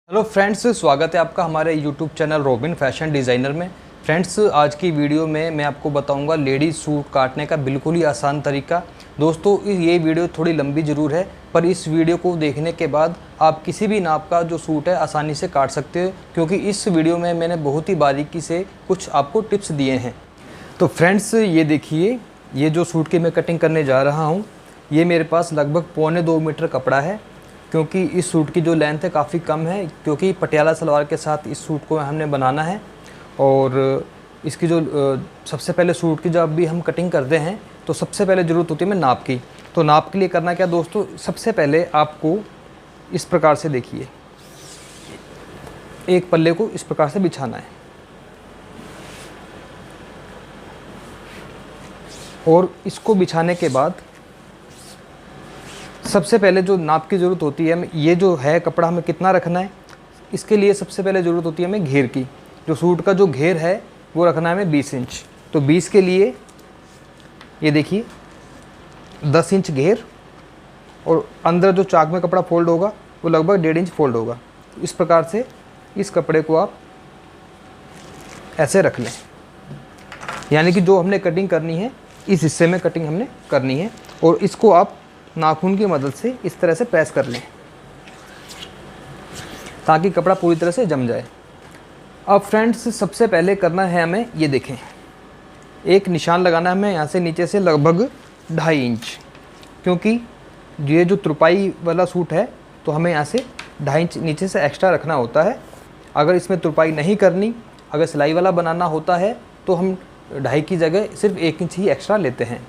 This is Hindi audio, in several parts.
हेलो फ्रेंड्स, स्वागत है आपका हमारे YouTube channel robin fashion designer में। फ्रेंड्स, आज की वीडियो में मैं आपको बताऊंगा लेडीज़ सूट काटने का बिल्कुल ही आसान तरीका। दोस्तों, ये वीडियो थोड़ी लंबी ज़रूर है, पर इस वीडियो को देखने के बाद आप किसी भी नाप का जो सूट है आसानी से काट सकते हो, क्योंकि इस वीडियो में मैंने बहुत ही बारीकी से कुछ आपको टिप्स दिए हैं। तो फ्रेंड्स, ये देखिए, ये जो सूट की मैं कटिंग करने जा रहा हूँ, ये मेरे पास लगभग 1.25 मीटर कपड़ा है, क्योंकि इस सूट की जो लेंथ है काफ़ी कम है, क्योंकि पटियाला सलवार के साथ इस सूट को हमने बनाना है। और इसकी जो सबसे पहले सूट की जब भी हम कटिंग करते हैं तो सबसे पहले ज़रूरत होती है हमें नाप की। तो नाप के लिए करना क्या दोस्तों, सबसे पहले आपको इस प्रकार से देखिए, एक पल्ले को इस प्रकार से बिछाना है और इसको बिछाने के बाद सबसे पहले जो नाप की ज़रूरत होती है, ये जो है कपड़ा हमें कितना रखना है, इसके लिए सबसे पहले ज़रूरत होती है हमें घेर की। जो सूट का जो घेर है वो रखना है हमें 20 इंच। तो 20 के लिए ये देखिए 10 इंच घेर, और अंदर जो चाक में कपड़ा फोल्ड होगा वो लगभग 1.5 इंच फोल्ड होगा। तो इस प्रकार से इस कपड़े को आप ऐसे रख लें, यानी कि जो हमने कटिंग करनी है इस हिस्से में कटिंग हमने करनी है, और इसको आप नाखून की मदद से इस तरह से प्रेस कर लें ताकि कपड़ा पूरी तरह से जम जाए। अब फ्रेंड्स, सबसे पहले करना है हमें, ये देखें, एक निशान लगाना है हमें यहाँ से नीचे से लगभग 2.5 इंच, क्योंकि ये जो तुरपाई वाला सूट है तो हमें यहाँ से 2.5 इंच नीचे से एक्स्ट्रा रखना होता है। अगर इसमें तुरपाई नहीं करनी, अगर सिलाई वाला बनाना होता है तो हम 2.5 की जगह सिर्फ 1 इंच ही एक्स्ट्रा लेते हैं।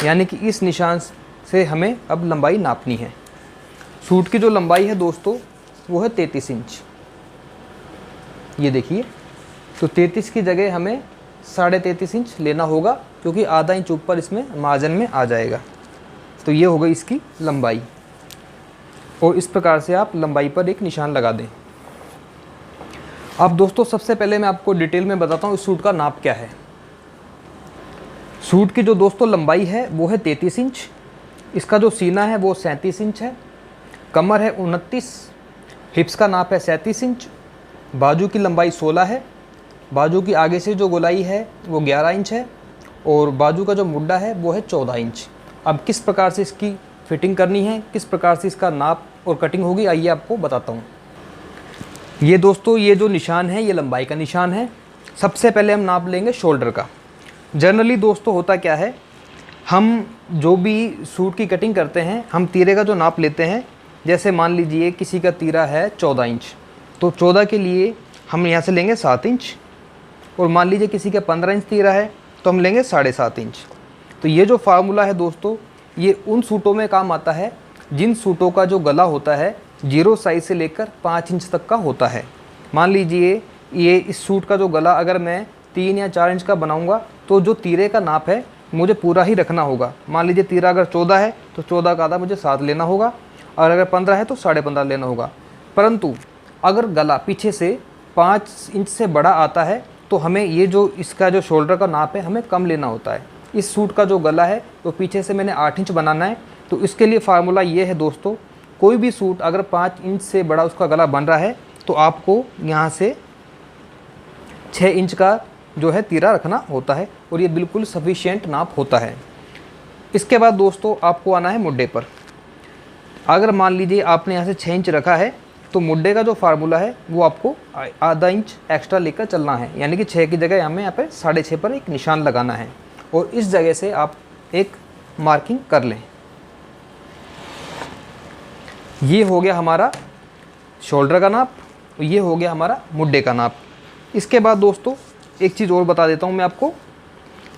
यानी कि इस निशान से हमें अब लंबाई नापनी है। सूट की जो लंबाई है दोस्तों वो है 33 इंच। ये देखिए, तो 33 की जगह हमें 33.5 इंच लेना होगा, क्योंकि आधा इंच ऊपर इसमें मार्जिन में आ जाएगा। तो ये हो गई इसकी लंबाई, और इस प्रकार से आप लंबाई पर एक निशान लगा दें। अब दोस्तों, सबसे पहले मैं आपको डिटेल में बताता हूँ इस सूट का नाप क्या है। सूट की जो दोस्तों लंबाई है वो है 33 इंच। इसका जो सीना है वो 37 इंच है, कमर है 29, हिप्स का नाप है 37 इंच, बाजू की लंबाई 16 है, बाजू की आगे से जो गोलाई है वो 11 इंच है, और बाजू का जो मुड्डा है वो है 14 इंच। अब किस प्रकार से इसकी फिटिंग करनी है, किस प्रकार से इसका नाप और कटिंग होगी, आइए आपको बताता हूँ। ये दोस्तों, ये जो निशान है ये लंबाई का निशान है। सबसे पहले हम नाप लेंगे शोल्डर का। जनरली दोस्तों होता क्या है, हम जो भी सूट की कटिंग करते हैं हम तीरे का जो नाप लेते हैं, जैसे मान लीजिए किसी का तीरा है 14 इंच, तो 14 के लिए हम यहाँ से लेंगे 7 इंच, और मान लीजिए किसी का 15 इंच तीरा है तो हम लेंगे 7.5 इंच। तो ये जो फार्मूला है दोस्तों, ये उन सूटों में काम आता है जिन सूटों का जो गला होता है 0 साइज़ से लेकर 5 इंच तक का होता है। मान लीजिए ये इस सूट का जो गला अगर मैं 3 या 4 इंच का बनाऊँगा तो जो तीरे का नाप है मुझे पूरा ही रखना होगा। मान लीजिए तीरा अगर 14 है तो 14 का आधा मुझे 7 लेना होगा, और अगर 15 है तो 15.5 लेना होगा। परंतु अगर गला पीछे से 5 इंच से बड़ा आता है तो हमें ये जो इसका जो शोल्डर का नाप है हमें कम लेना होता है। इस सूट का जो गला है तो पीछे से मैंने 8 इंच बनाना है, तो इसके लिए फार्मूला ये है दोस्तों, कोई भी सूट अगर 5 इंच से बड़ा उसका गला बन रहा है तो आपको यहाँ से 6 इंच का जो है तीरा रखना होता है, और ये बिल्कुल सफिशिएंट नाप होता है। इसके बाद दोस्तों आपको आना है मुड्डे पर। अगर मान लीजिए आपने यहाँ से 6 इंच रखा है तो मुड्डे का जो फार्मूला है वो आपको आधा इंच एक्स्ट्रा लेकर चलना है, यानी कि 6 की जगह हमें यहाँ पे 6.5 पर एक निशान लगाना है, और इस जगह से आप एक मार्किंग कर लें। ये हो गया हमारा शोल्डर का नाप, ये हो गया हमारा मुड्डे का नाप। इसके बाद दोस्तों एक चीज़ और बता देता हूँ मैं आपको।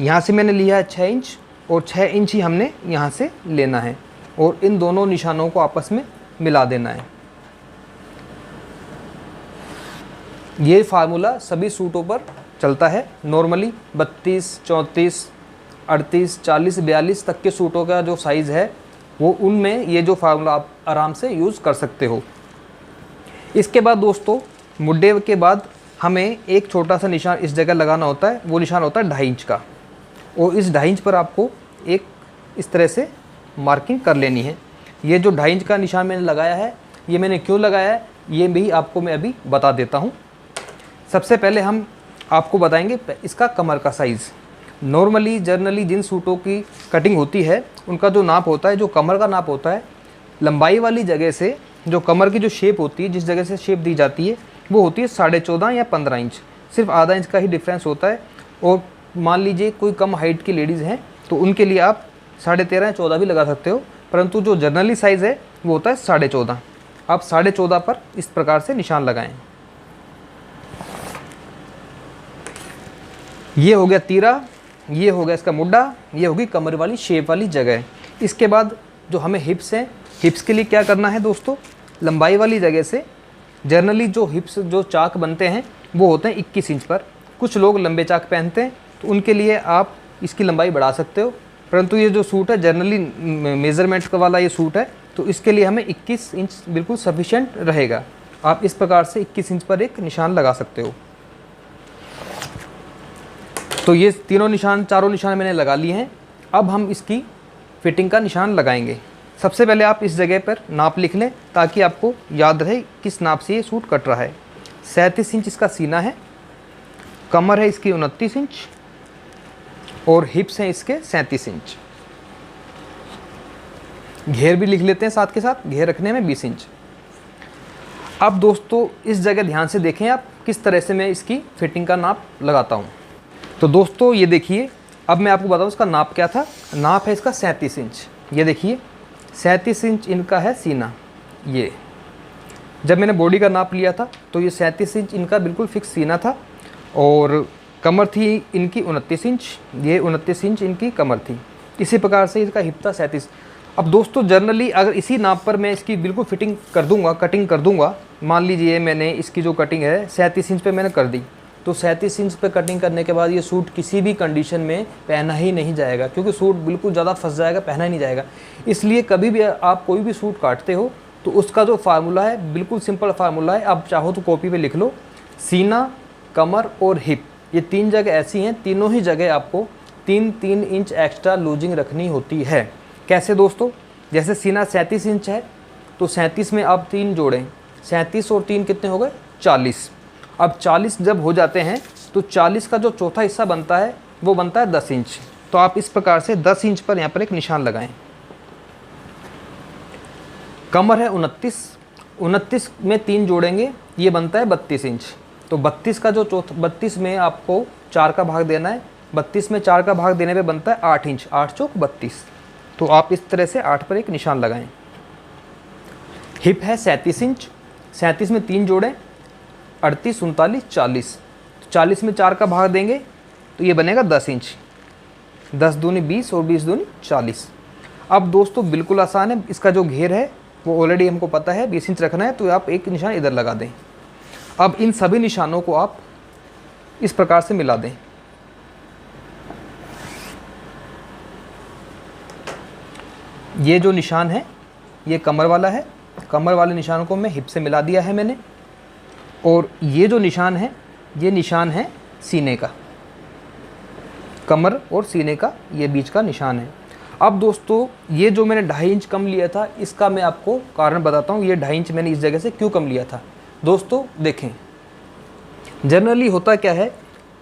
यहाँ से मैंने लिया है 6 इंच, और 6 इंच ही हमने यहाँ से लेना है, और इन दोनों निशानों को आपस में मिला देना है। ये फार्मूला सभी सूटों पर चलता है। नॉर्मली 32, 34, 38, 40, 42 तक के सूटों का जो साइज़ है वो उनमें ये जो फार्मूला आप आराम से यूज़ कर सकते हो। इसके बाद दोस्तों मुड्डे के बाद हमें एक छोटा सा निशान इस जगह लगाना होता है, वो निशान होता है 2.5 इंच का, और इस 2.5 इंच पर आपको एक इस तरह से मार्किंग कर लेनी है। ये जो 2.5 इंच का निशान मैंने लगाया है, ये मैंने क्यों लगाया है, ये भी आपको मैं अभी बता देता हूँ। सबसे पहले हम आपको बताएंगे इसका कमर का साइज़। नॉर्मली जनरली जिन सूटों की कटिंग होती है उनका जो नाप होता है, जो कमर का नाप होता है, लंबाई वाली जगह से जो कमर की जो शेप होती है, जिस जगह से शेप दी जाती है, वो होती है 14.5 या 15 इंच। सिर्फ आधा इंच का ही डिफरेंस होता है। और मान लीजिए कोई कम हाइट की लेडीज़ हैं तो उनके लिए आप 13.5 या 14 भी लगा सकते हो, परंतु जो जनरली साइज़ है वो होता है 14.5। आप 14.5 पर इस प्रकार से निशान लगाएं। ये हो गया तीरा, ये हो गया इसका मुड्ढा, ये होगी कमर वाली शेप वाली जगह। इसके बाद जो हमें हिप्स हैं, हिप्स के लिए क्या करना है दोस्तों, लंबाई वाली जगह से जनरली जो हिप्स जो चाक बनते हैं वो होते हैं 21 इंच पर। कुछ लोग लंबे चाक पहनते हैं तो उनके लिए आप इसकी लंबाई बढ़ा सकते हो, परंतु ये जो सूट है जनरली मेज़रमेंट वाला ये सूट है, तो इसके लिए हमें 21 इंच बिल्कुल सफिशेंट रहेगा। आप इस प्रकार से 21 इंच पर एक निशान लगा सकते हो। तो ये तीनों निशान, चारों निशान मैंने लगा लिए हैं। अब हम इसकी फिटिंग का निशान लगाएंगे। सबसे पहले आप इस जगह पर नाप लिख लें ताकि आपको याद रहे किस नाप से ये सूट कट रहा है। 37 इंच इसका सीना है, कमर है इसकी 29 इंच और हिप्स हैं इसके 37 इंच। घेर भी लिख लेते हैं साथ के साथ, घेर रखने में 20 इंच। अब दोस्तों इस जगह ध्यान से देखें आप किस तरह से मैं इसकी फिटिंग का नाप लगाता हूँ। तो दोस्तों ये देखिए, अब मैं आपको बताऊँ इसका नाप क्या था। नाप है इसका 37 इंच। ये देखिए 37 इंच इनका है सीना। ये जब मैंने बॉडी का नाप लिया था तो ये 37 इंच इनका बिल्कुल फिक्स सीना था और कमर थी इनकी 29 इंच, ये 29 इंच इनकी कमर थी। इसी प्रकार से इसका हिप था 37। अब दोस्तों जनरली अगर इसी नाप पर मैं इसकी बिल्कुल फिटिंग कर दूंगा, कटिंग कर दूंगा, मान लीजिए मैंने इसकी जो कटिंग है 37 इंच पे मैंने कर दी, तो 37 इंच पे कटिंग करने के बाद ये सूट किसी भी कंडीशन में पहना ही नहीं जाएगा, क्योंकि सूट बिल्कुल ज़्यादा फंस जाएगा, पहना ही नहीं जाएगा। इसलिए कभी भी आप कोई भी सूट काटते हो तो उसका जो फार्मूला है बिल्कुल सिंपल फार्मूला है, आप चाहो तो कॉपी पे लिख लो। सीना, कमर और हिप, ये 3 जगह ऐसी हैं, तीनों ही जगह आपको 3-3 इंच एक्स्ट्रा लूजिंग रखनी होती है। कैसे दोस्तों, जैसे सीना 37 इंच है तो 37 में आप 3 जोड़ें, 37 और 3 कितने हो गए 40। अब 40 जब हो जाते हैं तो 40 का जो चौथा हिस्सा बनता है वो बनता है 10 इंच। तो आप इस प्रकार से 10 इंच पर यहाँ पर एक निशान लगाएं। कमर है 29 में 3 जोड़ेंगे, ये बनता है 32 इंच। तो 32 का जो चौथा, 32 में आपको 4 का भाग देना है, 32 में 4 का भाग देने पे बनता है 8 इंच, 8 चौक 32। तो आप इस तरह से 8 पर एक निशान लगाएं। हिप है 37 इंच, 37 में 3 जोड़ें, 38, 39, 40। 40 में 4 का भाग देंगे तो ये बनेगा 10 इंच, 10 दूनी 20 और 20 दूनी 40। अब दोस्तों बिल्कुल आसान है, इसका जो घेर है वो ऑलरेडी हमको पता है 20 इंच रखना है, तो आप एक निशान इधर लगा दें। अब इन सभी निशानों को आप इस प्रकार से मिला दें। ये जो निशान है ये कमर वाला है, कमर वाले निशानों को मैं हिप से मिला दिया है मैंने। और ये जो निशान है ये निशान है सीने का, कमर और सीने का ये बीच का निशान है। अब दोस्तों ये जो मैंने 2.5 इंच कम लिया था, इसका मैं आपको कारण बताता हूँ। ये 2.5 इंच मैंने इस जगह से क्यों कम लिया था। दोस्तों देखें, जनरली होता क्या है,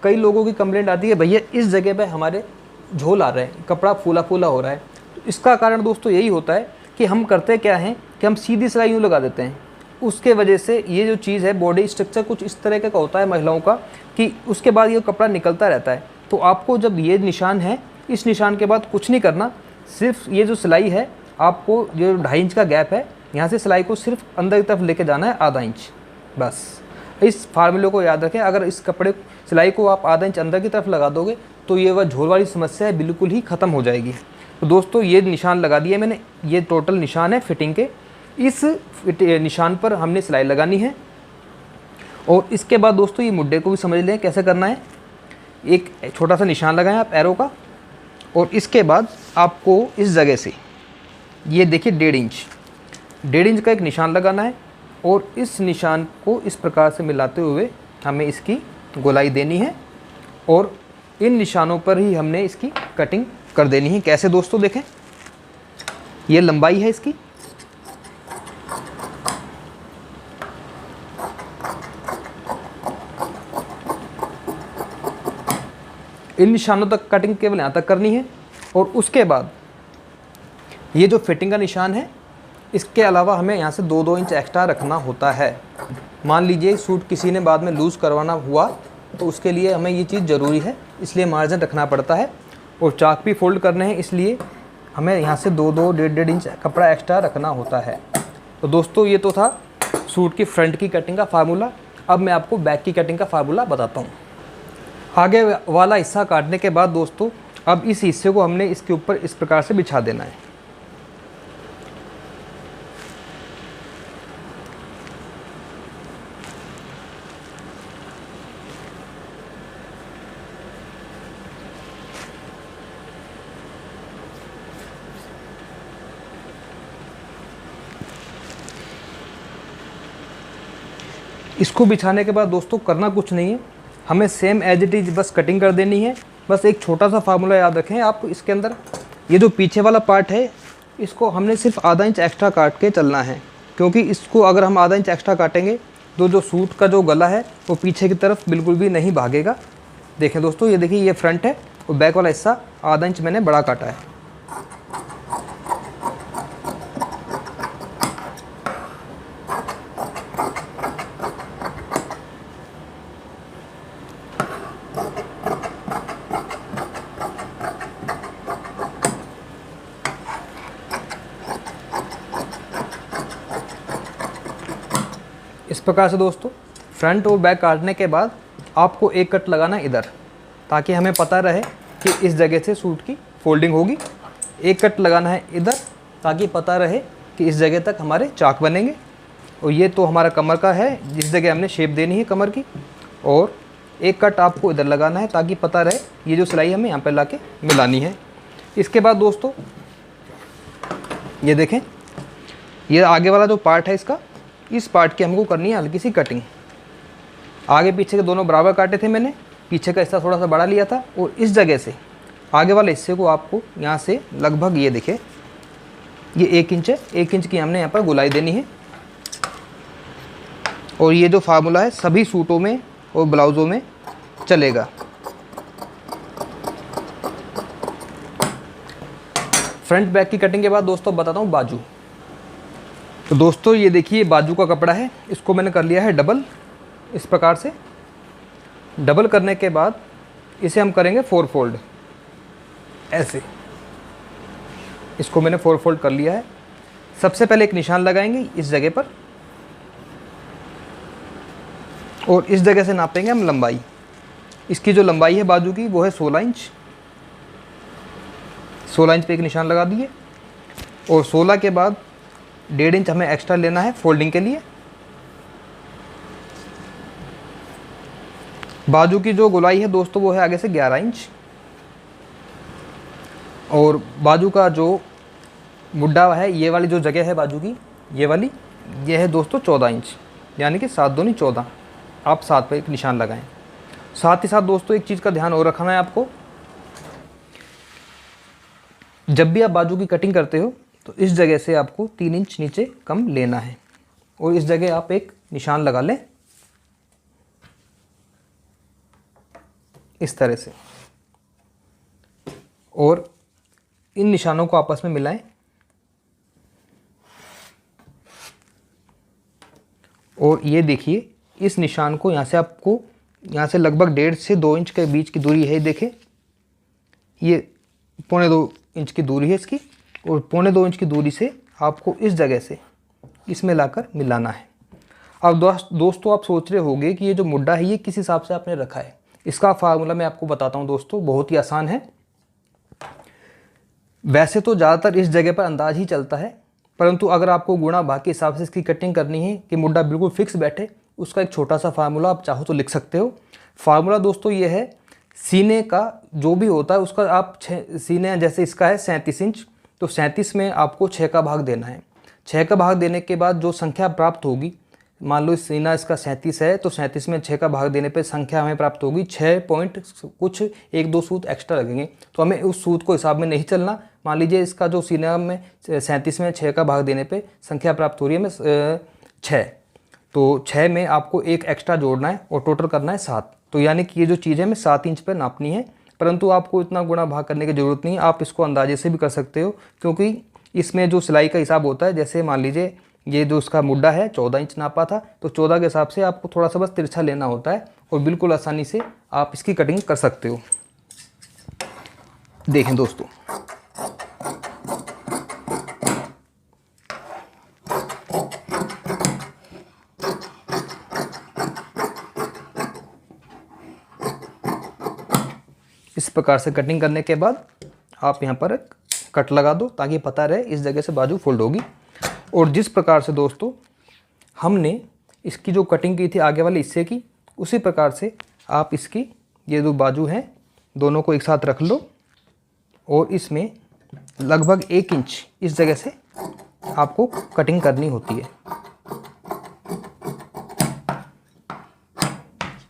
कई लोगों की कंप्लेंट आती है भैया इस जगह पे हमारे झोल आ रहे हैं, कपड़ा फूला फूला हो रहा है। तो इसका कारण दोस्तों यही होता है कि हम करते क्या हैं कि हम सीधी सिलाई यूँ लगा देते हैं। उसके वजह से ये जो चीज़ है, बॉडी स्ट्रक्चर कुछ इस तरह का होता है महिलाओं का कि उसके बाद ये कपड़ा निकलता रहता है। तो आपको जब ये निशान है, इस निशान के बाद कुछ नहीं करना, सिर्फ ये जो सिलाई है आपको जो 2.5 इंच का गैप है यहाँ से सिलाई को सिर्फ अंदर की तरफ लेके जाना है ½ इंच, बस। इस फार्मूले को याद रखें। अगर इस कपड़े सिलाई को आप ½ इंच अंदर की तरफ लगा दोगे तो ये वह झोल वाली समस्या है बिल्कुल ही ख़त्म हो जाएगी। तो दोस्तों ये निशान लगा दिए मैंने, ये टोटल निशान है फिटिंग के। इस निशान पर हमने सिलाई लगानी है। और इसके बाद दोस्तों ये मुड्ढे को भी समझ लें कैसे करना है। एक छोटा सा निशान लगाएं आप एरो का, और इसके बाद आपको इस जगह से ये देखिए 1.5 इंच का एक निशान लगाना है। और इस निशान को इस प्रकार से मिलाते हुए हमें इसकी गोलाई देनी है और इन निशानों पर ही हमने इसकी कटिंग कर देनी है। कैसे दोस्तों देखें, ये लंबाई है इसकी, इन निशानों तक कटिंग केवल यहाँ तक करनी है। और उसके बाद ये जो फिटिंग का निशान है, इसके अलावा हमें यहाँ से 2-2 इंच एक्स्ट्रा रखना होता है। मान लीजिए सूट किसी ने बाद में लूज़ करवाना हुआ तो उसके लिए हमें ये चीज़ ज़रूरी है, इसलिए मार्जिन रखना पड़ता है। और चाक भी फोल्ड करने हैं, इसलिए हमें यहाँ से 2-2, 1.5 इंच कपड़ा एक्स्ट्रा रखना होता है। तो दोस्तों ये तो था सूट की फ्रंट की कटिंग का फार्मूला। अब मैं आपको बैक की कटिंग का फार्मूला बताता हूँ। आगे वाला हिस्सा काटने के बाद दोस्तों अब इस हिस्से को हमने इसके ऊपर इस प्रकार से बिछा देना है। इसको बिछाने के बाद दोस्तों करना कुछ नहीं है, हमें सेम एज इट इज़ बस कटिंग कर देनी है। बस एक छोटा सा फार्मूला याद रखें आप, इसके अंदर ये जो पीछे वाला पार्ट है इसको हमने सिर्फ आधा इंच एक्स्ट्रा काट के चलना है, क्योंकि इसको अगर हम आधा इंच एक्स्ट्रा काटेंगे तो जो सूट का जो गला है वो पीछे की तरफ बिल्कुल भी नहीं भागेगा। देखें दोस्तों, ये देखिए ये फ्रंट है और बैक वाला हिस्सा आधा इंच मैंने बड़ा काटा है। इस प्रकार से दोस्तों फ्रंट और बैक काटने के बाद आपको एक कट लगाना है इधर, ताकि हमें पता रहे कि इस जगह से सूट की फोल्डिंग होगी। एक कट लगाना है इधर ताकि पता रहे कि इस जगह तक हमारे चाक बनेंगे। और ये तो हमारा कमर का है, जिस जगह हमने शेप देनी है कमर की। और एक कट आपको इधर लगाना है ताकि पता रहे ये जो सिलाई हमें यहाँ पर ला के मिलानी है। इसके बाद दोस्तों ये देखें, ये आगे वाला जो पार्ट है इसका, इस पार्ट की हमको करनी है हल्की सी कटिंग। आगे पीछे के दोनों बराबर काटे थे मैंने, पीछे का हिस्सा थोड़ा सा बड़ा लिया था। और इस जगह से आगे वाले हिस्से को आपको यहाँ से लगभग ये देखें, ये 1 इंच है, 1 इंच की हमने यहाँ पर गुलाई देनी है। और ये जो फार्मूला है सभी सूटों में और ब्लाउज़ों में चलेगा। फ्रंट बैक की कटिंग के बाद दोस्तों बताता हूँ बाजू। तो दोस्तों ये देखिए बाजू का कपड़ा है, इसको मैंने कर लिया है डबल। इस प्रकार से डबल करने के बाद इसे हम करेंगे 4 फोल्ड, ऐसे। इसको मैंने 4 फोल्ड कर लिया है। सबसे पहले एक निशान लगाएंगे इस जगह पर और इस जगह से नापेंगे हम लंबाई। इसकी जो लंबाई है बाजू की वो है 16 इंच। 16 इंच पे एक निशान लगा दिए। और 16 के बाद 1.5 इंच हमें एक्स्ट्रा लेना है फोल्डिंग के लिए। बाजू की जो गोलाई है दोस्तों वो है आगे से 11 इंच। और बाजू का जो मुड्ढा है, ये वाली जो जगह है बाजू की, ये वाली, ये है दोस्तों 14 इंच, यानी कि 7 दूनी 14। आप 7 पे एक निशान लगाएं। साथ ही साथ दोस्तों एक चीज़ का ध्यान और रखना है आपको, जब भी आप बाजू की कटिंग करते हो तो इस जगह से आपको 3 इंच नीचे कम लेना है और इस जगह आप एक निशान लगा लें इस तरह से। और इन निशानों को आपस में मिलाएं और ये देखिए इस निशान को यहाँ से आपको, यहाँ से लगभग 1.5 से 2 इंच के बीच की दूरी है। देखें ये 1.25 इंच की दूरी है इसकी, और 1.25 इंच की दूरी से आपको इस जगह से इसमें लाकर मिलाना है। अब दोस्तों आप सोच रहे होंगे कि ये जो मुड्ढा है ये किस हिसाब से आपने रखा है। इसका फार्मूला मैं आपको बताता हूँ दोस्तों, बहुत ही आसान है। वैसे तो ज़्यादातर इस जगह पर अंदाज ही चलता है, परंतु अगर आपको गुणा भाग के हिसाब से इसकी कटिंग करनी है कि मुड्ढा बिल्कुल फिक्स बैठे, उसका एक छोटा सा फार्मूला आप चाहो तो लिख सकते हो। फार्मूला दोस्तों ये है, सीने का जो भी होता है उसका आप सीने, जैसे इसका है 37 इंच, तो 37 में आपको 6 का भाग देना है। 6 का भाग देने के बाद जो संख्या प्राप्त होगी, मान लो सीना इसका 37 है तो 37 में 6 का भाग देने पे संख्या हमें प्राप्त होगी 6 पॉइंट कुछ 1-2 सूत एक्स्ट्रा लगेंगे। तो हमें उस सूत को हिसाब में नहीं चलना। मान लीजिए इसका जो सीना में 37 में 6 का भाग देने पे संख्या प्राप्त हो रही है हमें 6, तो 6 में आपको एक एक्स्ट्रा जोड़ना है और टोटल करना है 7। तो यानी कि ये जो चीज़ है हमें 7 इंच पर नापनी है, परंतु आपको इतना गुणा भाग करने की ज़रूरत नहीं, आप इसको अंदाजे से भी कर सकते हो, क्योंकि इसमें जो सिलाई का हिसाब होता है, जैसे मान लीजिए ये जो उसका मुड्ढा है 14 इंच नापा था, तो 14 के हिसाब से आपको थोड़ा सा बस तिरछा लेना होता है और बिल्कुल आसानी से आप इसकी कटिंग कर सकते हो। देखें दोस्तों, इस प्रकार से कटिंग करने के बाद आप यहाँ पर एक कट लगा दो ताकि पता रहे इस जगह से बाजू फोल्ड होगी। और जिस प्रकार से दोस्तों हमने इसकी जो कटिंग की थी आगे वाले हिस्से की, उसी प्रकार से आप इसकी ये जो बाजू हैं दोनों को एक साथ रख लो और इसमें लगभग 1 इंच इस जगह से आपको कटिंग करनी होती है।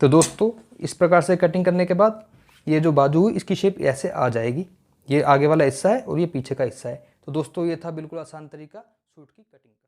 तो दोस्तों इस प्रकार से कटिंग करने के बाद ये जो बाजू है इसकी शेप ऐसे आ जाएगी। ये आगे वाला हिस्सा है और ये पीछे का हिस्सा है। तो दोस्तों ये था बिल्कुल आसान तरीका सूट की कटिंग।